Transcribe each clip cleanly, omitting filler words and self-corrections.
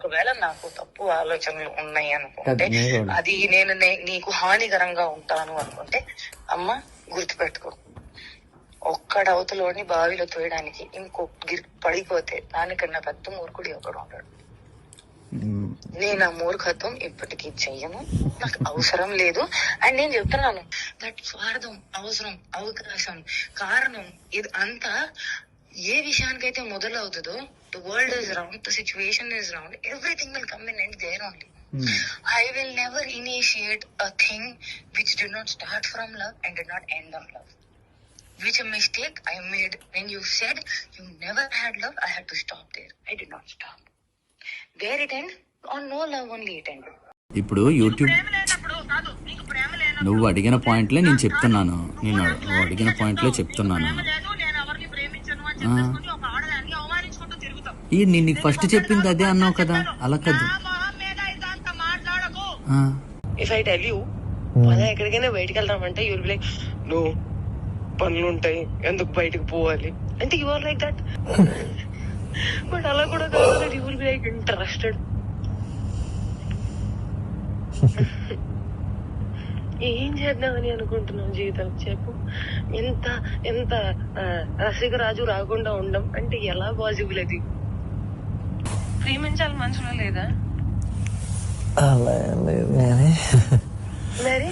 ఒకవేళ నాకు తప్పు ఆలోచనలు ఉన్నాయి అనుకుంటే, అది నేను నీకు హానికరంగా ఉంటాను అనుకుంటే, అమ్మ గుర్తుపెట్టుకో, ఒక్కడ అవతలోని బావిలో తోయడానికి ఇంకో పడిపోతే దానికన్నా పెద్ద మూర్ఖుడు ఒకడు ఉంటాడు. నేను ఆ మూర్ఖత్వం ఇప్పటికీ చెయ్యను, నాకు అవసరం లేదు. అండ్ నేను చెప్తున్నాను, దట్ స్వార్థం, అవసరం, అవకాశం, కారణం ఇది అంతా ఏ విషయానికైతే మొదలవుతుందో, the world is round, the situation is round, everything will come in and there only. I will never initiate a thing which did not start from love and did not end on love. Which a mistake I made when you said you never had love, I had to stop there. I did not stop. Where it end? On no love only it end. ఇప్పుడు YouTube నువ్వు అడిగిన పాయింట్లే నేను చెప్తున్నాను, నువ్వు అడిగిన పాయింట్లే చెప్తున్నాను. నేను నీకు ఫస్ట్ చెప్పింది అదే అన్నావు కదా, అలా కాదు. If I tell you మనం ఎక్కడికైనా బయటకు వెళ్దామంటే you will be like, no పనులు ఉంటాయి, ఎందుకు బయటకు పోవాలి అంటే you are like that. But అలా కూడా కాదు, you will be like interested. ఏం చేద్దామని అనుకుంటున్నావు జీవితం చెప్పు. ఎంత ఎంత రసికరాజు రాకుండా ఉండం అంటే ఎలా పాసిబుల్? అది ప్రేమించాలి మనసులో లేదా? మరి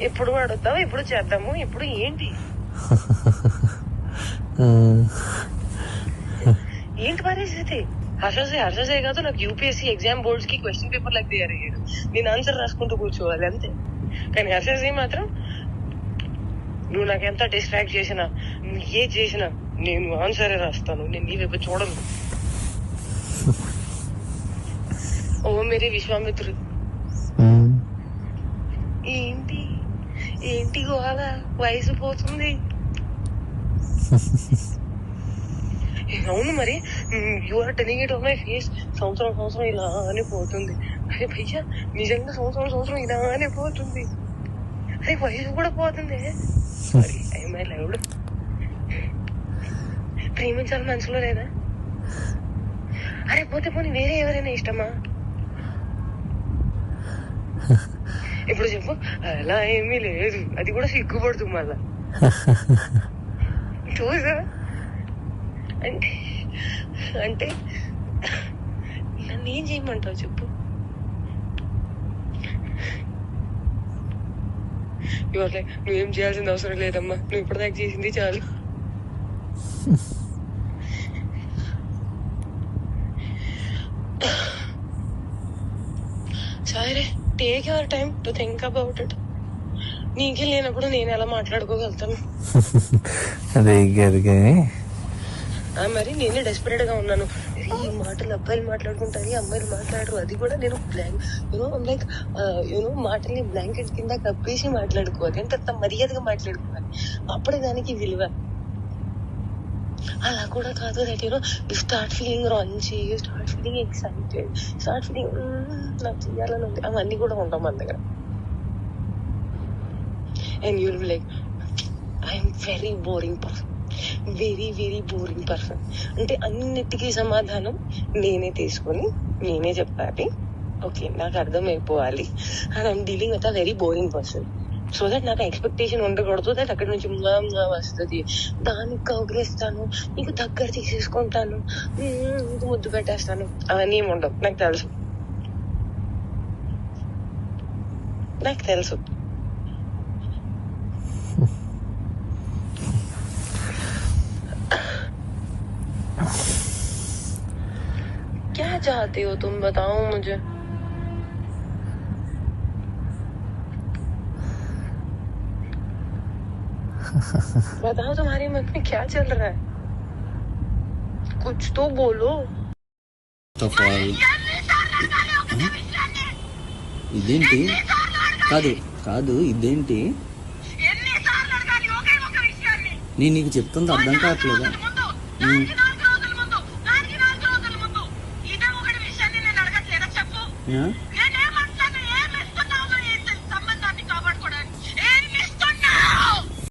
ఎప్పుడు అడుగుతావు, ఎప్పుడు చేద్దాము, ఇప్పుడు ఏంటి ఏంటి పరిస్థితి? హర్షసే కాదు, నాకు యూపీఎస్సీ ఎగ్జామ్ బోర్డ్స్ కి క్వశ్చన్ పేపర్ లాగా తయారు అయ్యాడు, నేను ఆన్సర్ రాసుకుంటూ కూర్చోవాలి అంతే. కానీ హర్షసే మాత్రం నువ్వు నాకు ఎంత డిస్ట్రాక్ట్ చేసినా, ఏ చేసినా నేను ఆన్సరే రాస్తాను, నేను నీ వైపు చూడను. ఓ మేరీ విశ్వామిత్రుడు. ఏంటి ఏంటి గోళ, వయసు పోతుంది. అవును మరి, you are telling it on my face. సంవత్సరం ఇలానే పోతుంది. అరే భయ్యా నిజంగా సంవత్సరం ఇలానే పోతుంది. అరే వయసు కూడా పోతుంది. Sorry I my loved. ప్రేమించాలి మనసులో లేదా? అరే పోతే పోనీ వేరే ఎవరైనా ఇష్టమా? ఇప్పుడు చెప్పు. అలా ఏమీ లేదు, అది కూడా సిగ్గుపడుతుంది మళ్ళా. చూసా అంటే అంటే నన్ను ఏం చేయమంటావు చెప్పు? ఇవాళ నువ్వేం చేయాల్సిన అవసరం లేదమ్మా, నువ్వు ఇప్పటిదాకా చేసింది చాలు. సరే, take your time to think about it. నీకే లేనప్పుడు నేను ఎలా మాట్లాడుకోగలుగుతాను? మరి నేనే డెస్పరేట్ గా ఉన్నాను. ఈ మాటలు అబ్బాయిలు మాట్లాడుకుంటారు, అమ్మాయిలు మాట్లాడరు. అది కూడా నేను లైక్ మాటల్ని బ్లాంకెట్ కింద కప్పేసి మాట్లాడుకోవాలి, ఎంత మర్యాదగా మాట్లాడుకోవాలి, అప్పుడే దానికి విలువ. అలా కూడా కాదు, that you start feeling Ranchi, you start feeling excited, start feeling నాకు చెయ్యాలని ఉంది, అవన్నీ కూడా ఉంటాం మన దగ్గర. And you will be like, I'm very boring person, very very boring person. అంటే అన్నిటికీ సమాధానం నేనే తీసుకొని నేనే చెప్పాలి. ఓకే, నాకు అర్థమైపోవాలి. And I'm dealing with a very boring person. So that నాకు ఎక్స్పెక్టేషన్ ఉండకూడదు దట్ అక్కడి నుంచి వస్తుంది, దానికి కౌగిలిస్తాను, నీకు దగ్గర తీసేసుకుంటాను, నీకు ముద్దు పెట్టేస్తాను, అవన్నీ ఏమి ఉండవు. నాకు తెలుసు. क्या चाहते हो तुम, बताओ मुझे. बताओ तुम्हारे मन में क्या चल रहा है, कुछ तो बोलो. ఇదేంటి? కాదు ఇదేంటి? నేను నీకు చెప్తుంది అర్థం కావట్లేదా? Yeah.